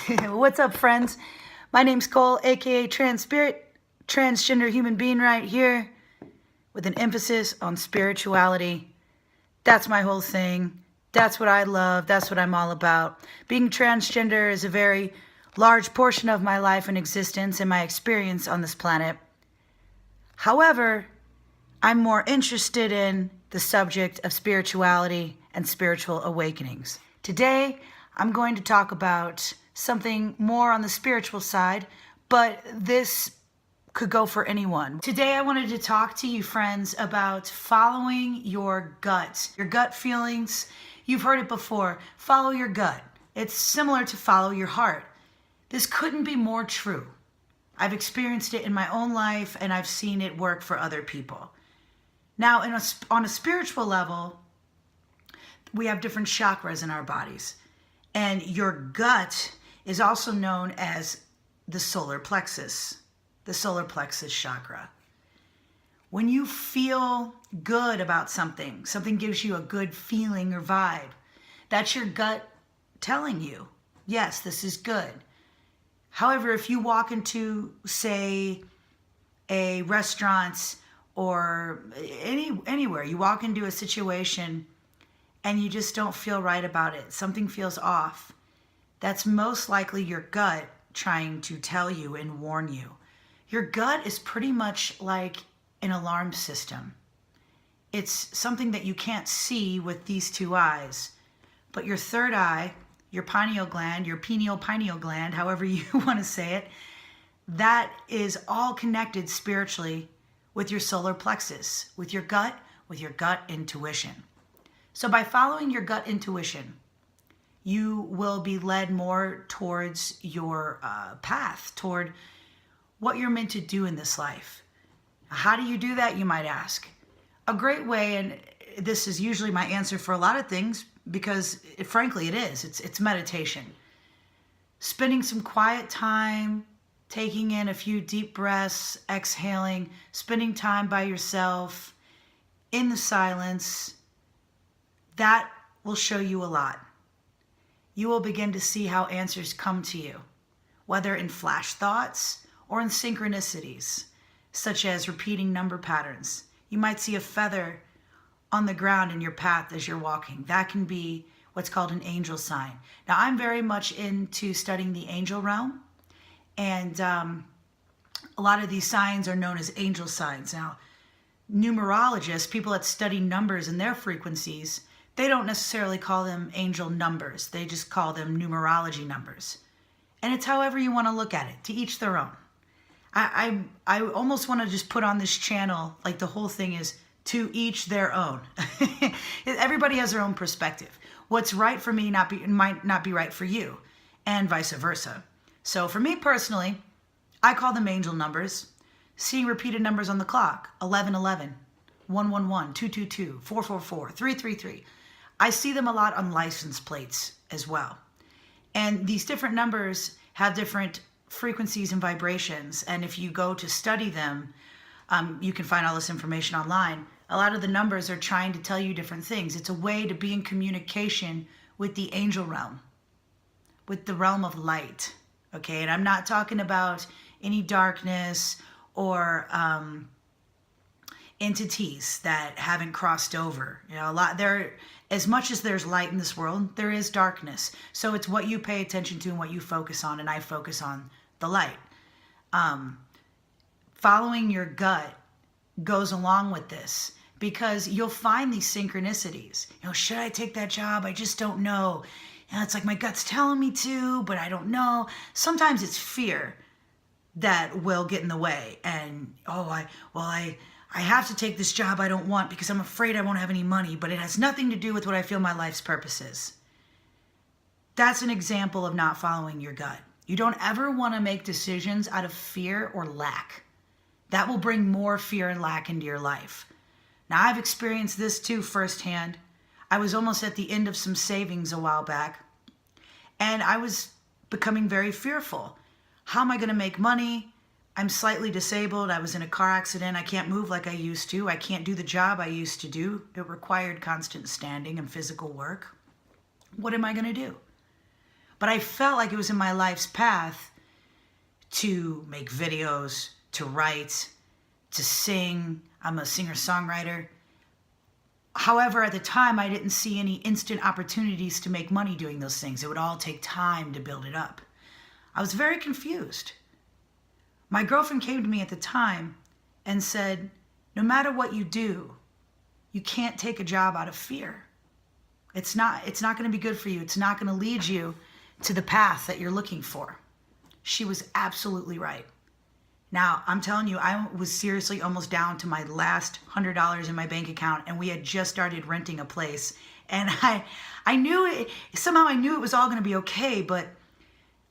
What's up, friends? My name's Cole, aka Trans Spirit, transgender human being right here, with an emphasis on spirituality. That's my whole thing. That's what I love. That's what I'm all about. Being transgender is a very large portion of my life and existence and my experience on this planet. However, I'm more interested in the subject of spirituality and spiritual awakenings. Today, I'm going to talk about something more on the spiritual side, but this could go for anyone. Today, I wanted to talk to you, friends, about following your gut feelings. You've heard it before. Follow your gut. It's similar to follow your heart. This couldn't be more true. I've experienced it in my own life, and I've seen it work for other people. Now, on a spiritual level, we have different chakras in our bodies. And your gut is also known as the solar plexus chakra. When you feel good about something gives you a good feeling or vibe. That's your gut telling you, yes, this is good. However, if you walk into, say, a restaurant or anywhere, you walk into a situation and you just don't feel right about it, something feels off, that's most likely your gut trying to tell you and warn you. Your gut is pretty much like an alarm system. It's something that you can't see with these two eyes, but your third eye, your pineal gland, your pineal gland, however you want to say it, that is all connected spiritually with your solar plexus, with your gut intuition. So by following your gut intuition, you will be led more towards your path, toward what you're meant to do in this life. How do you do that, you might ask? A great way, and this is usually my answer for a lot of things, because frankly it is, it's meditation. Spending some quiet time, taking in a few deep breaths, exhaling, spending time by yourself, in the silence, that will show you a lot. You will begin to see how answers come to you, whether in flash thoughts or in synchronicities, such as repeating number patterns. You might see a feather on the ground in your path as you're walking. That can be what's called an angel sign. Now, I'm very much into studying the angel realm, and a lot of these signs are known as angel signs. Now, numerologists, people that study numbers and their frequencies, they don't necessarily call them angel numbers. They just call them numerology numbers. And it's however you want to look at it, to each their own. I almost want to just put on this channel, like the whole thing is to each their own. Everybody has their own perspective. What's right for me might not be right for you, and vice versa. So for me personally, I call them angel numbers. Seeing repeated numbers on the clock, 1111, 111, 222, 444, 333. I see them a lot on license plates as well. And these different numbers have different frequencies and vibrations. And if you go to study them, you can find all this information online. A lot of the numbers are trying to tell you different things. It's a way to be in communication with the angel realm, with the realm of light. Okay, and I'm not talking about any darkness or entities that haven't crossed over. You know, as much as there's light in this world, there is darkness. So it's what you pay attention to and what you focus on, and I focus on the light. Following your gut goes along with this, because you'll find these synchronicities. You know, should I take that job? I just don't know. And it's like my gut's telling me to, but I don't know. Sometimes it's fear that will get in the way. And, I have to take this job I don't want because I'm afraid I won't have any money, but it has nothing to do with what I feel my life's purpose is. That's an example of not following your gut. You don't ever want to make decisions out of fear or lack. That will bring more fear and lack into your life. Now, I've experienced this too firsthand. I was almost at the end of some savings a while back, and I was becoming very fearful. How am I going to make money? I'm slightly disabled. I was in a car accident. I can't move like I used to. I can't do the job I used to do. It required constant standing and physical work. What am I going to do? But I felt like it was in my life's path to make videos, to write, to sing. I'm a singer-songwriter. However, at the time, I didn't see any instant opportunities to make money doing those things. It would all take time to build it up. I was very confused. My girlfriend came to me at the time and said, no matter what you do, you can't take a job out of fear. It's not going to be good for you. It's not going to lead you to the path that you're looking for. She was absolutely right. Now, I'm telling you, I was seriously almost down to my last $100 in my bank account, and we had just started renting a place. And I knew it, somehow I knew it was all going to be okay, but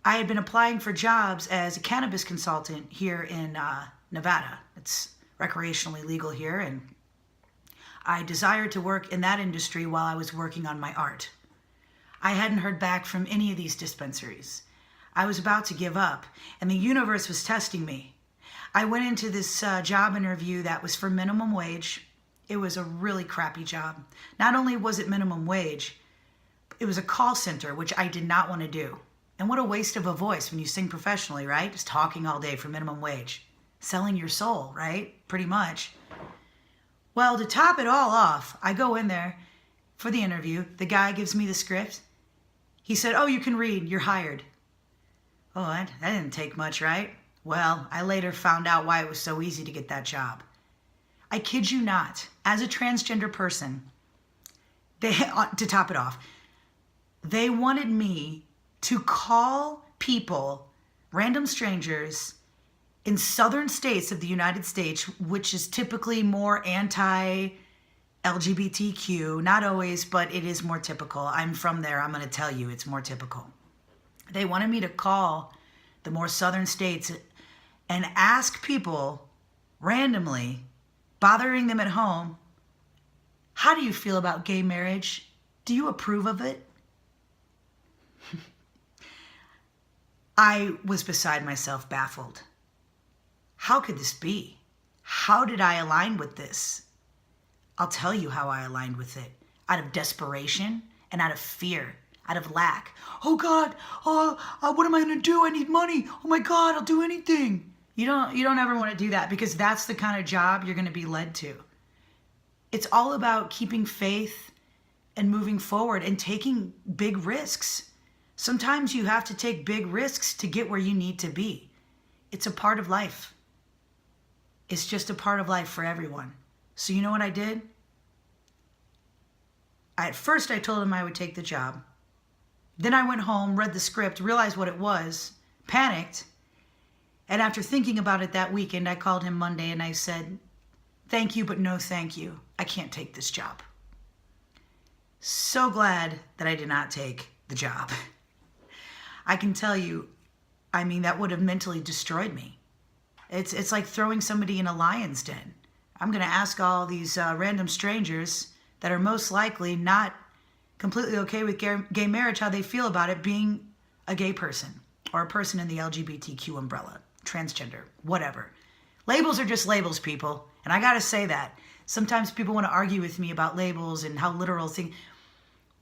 I had been applying for jobs as a cannabis consultant here in Nevada. It's recreationally legal here, and I desired to work in that industry while I was working on my art. I hadn't heard back from any of these dispensaries. I was about to give up, and the universe was testing me. I went into this job interview that was for minimum wage. It was a really crappy job. Not only was it minimum wage, it was a call center, which I did not want to do. And what a waste of a voice when you sing professionally, right? Just talking all day for minimum wage. Selling your soul, right? Pretty much. Well, to top it all off, I go in there for the interview. The guy gives me the script. He said, oh, you can read. You're hired. Oh, that didn't take much, right? Well, I later found out why it was so easy to get that job. I kid you not, as a transgender person, to top it off, they wanted me to call people, random strangers, in southern states of the United States, which is typically more anti-LGBTQ, not always, but it is more typical. I'm from there. I'm going to tell you it's more typical. They wanted me to call the more southern states and ask people randomly, bothering them at home, how do you feel about gay marriage? Do you approve of it? I was beside myself, baffled. How could this be? How did I align with this? I'll tell you how I aligned with it. Out of desperation and out of fear, out of lack. Oh God, what am I gonna do? I need money. Oh my God, I'll do anything. You don't ever want to do that, because that's the kind of job you're gonna be led to. It's all about keeping faith and moving forward and taking big risks. Sometimes you have to take big risks to get where you need to be. It's a part of life. It's just a part of life for everyone. So you know what I did? At first I told him I would take the job. Then I went home, read the script, realized what it was, panicked. And after thinking about it that weekend, I called him Monday and I said, thank you, but no thank you. I can't take this job. So glad that I did not take the job. I can tell you, I mean, that would have mentally destroyed me. It's like throwing somebody in a lion's den. I'm going to ask all these random strangers that are most likely not completely okay with gay marriage how they feel about it being a gay person or a person in the LGBTQ umbrella, transgender, whatever. Labels are just labels, people. And I got to say that. Sometimes people want to argue with me about labels and how literal things.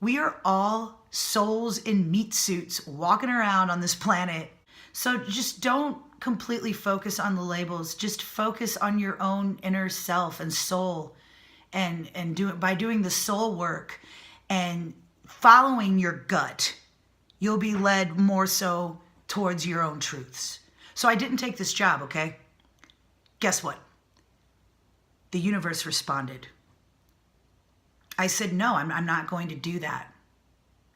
We are all souls in meat suits walking around on this planet. So just don't completely focus on the labels. Just focus on your own inner self and soul, and do it by doing the soul work and following your gut. You'll be led more so towards your own truths. So I didn't take this job, okay? Guess what? The universe responded. I said, no, I'm not going to do that.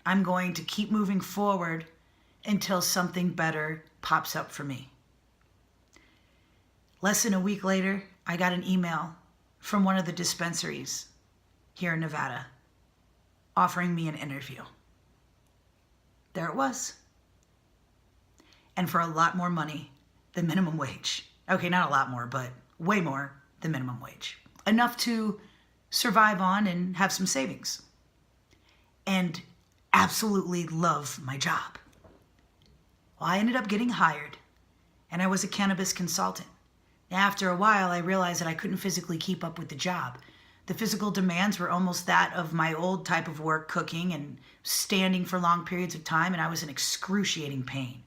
I'm going to keep moving forward until something better pops up for me. Less than a week later, I got an email from one of the dispensaries here in Nevada offering me an interview. There it was. And for a lot more money than minimum wage. Okay, not a lot more, but way more than minimum wage. Enough to survive on and have some savings. And absolutely love my job. Well, I ended up getting hired, and I was a cannabis consultant. After a while, I realized that I couldn't physically keep up with the job. The physical demands were almost that of my old type of work, cooking and standing for long periods of time, and I was in excruciating pain.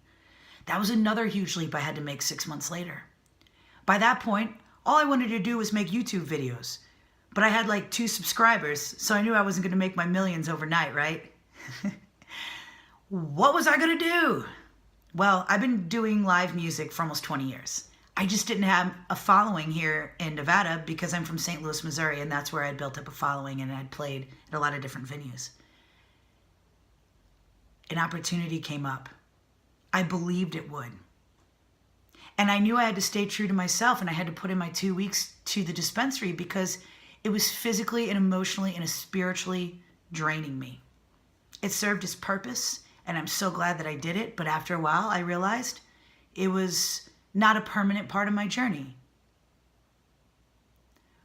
That was another huge leap I had to make 6 months later. By that point, all I wanted to do was make YouTube videos. But I had like 2 subscribers, so I knew I wasn't going to make my millions overnight, right? What was I going to do? Well, I've been doing live music for almost 20 years. I just didn't have a following here in Nevada because I'm from St. Louis, Missouri, and that's where I'd built up a following and I'd played at a lot of different venues. An opportunity came up. I believed it would. And I knew I had to stay true to myself, and I had to put in my 2 weeks to the dispensary because it was physically and emotionally and spiritually draining me. It served its purpose, and I'm so glad that I did it, but after a while I realized it was not a permanent part of my journey.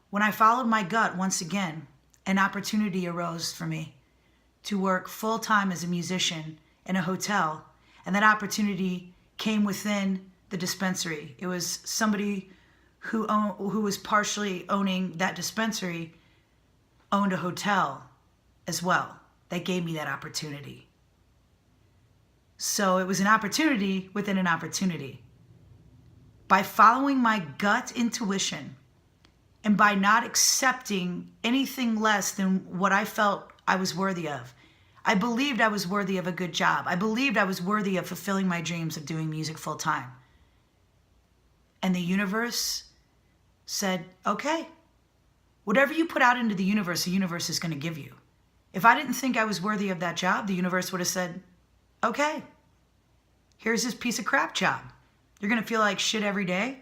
When I followed my gut once again, an opportunity arose for me to work full-time as a musician in a hotel, and that opportunity came within the dispensary. It was somebody who was partially owning that dispensary, owned a hotel as well. That gave me that opportunity. So it was an opportunity within an opportunity. By following my gut intuition and by not accepting anything less than what I felt I was worthy of, I believed I was worthy of a good job. I believed I was worthy of fulfilling my dreams of doing music full time. And the universe said, okay, whatever you put out into the universe is going to give you. If I didn't think I was worthy of that job, the universe would have said, okay, here's this piece of crap job. You're going to feel like shit every day,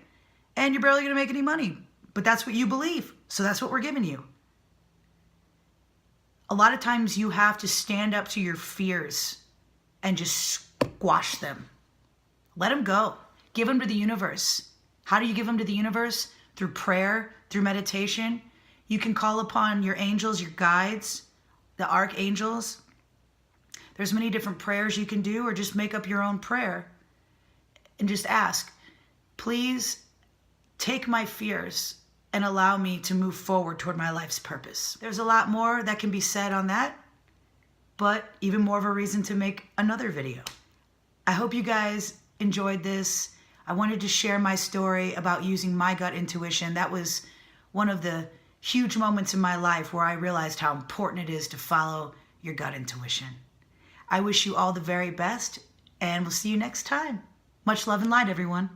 and you're barely going to make any money. But that's what you believe, so that's what we're giving you. A lot of times you have to stand up to your fears and just squash them. Let them go. Give them to the universe. How do you give them to the universe? Through prayer, through meditation. You can call upon your angels, your guides, the archangels. There's many different prayers you can do, or just make up your own prayer and just ask, please take my fears and allow me to move forward toward my life's purpose. There's a lot more that can be said on that, but even more of a reason to make another video. I hope you guys enjoyed this. I wanted to share my story about using my gut intuition. That was one of the huge moments in my life where I realized how important it is to follow your gut intuition. I wish you all the very best, and we'll see you next time. Much love and light, everyone.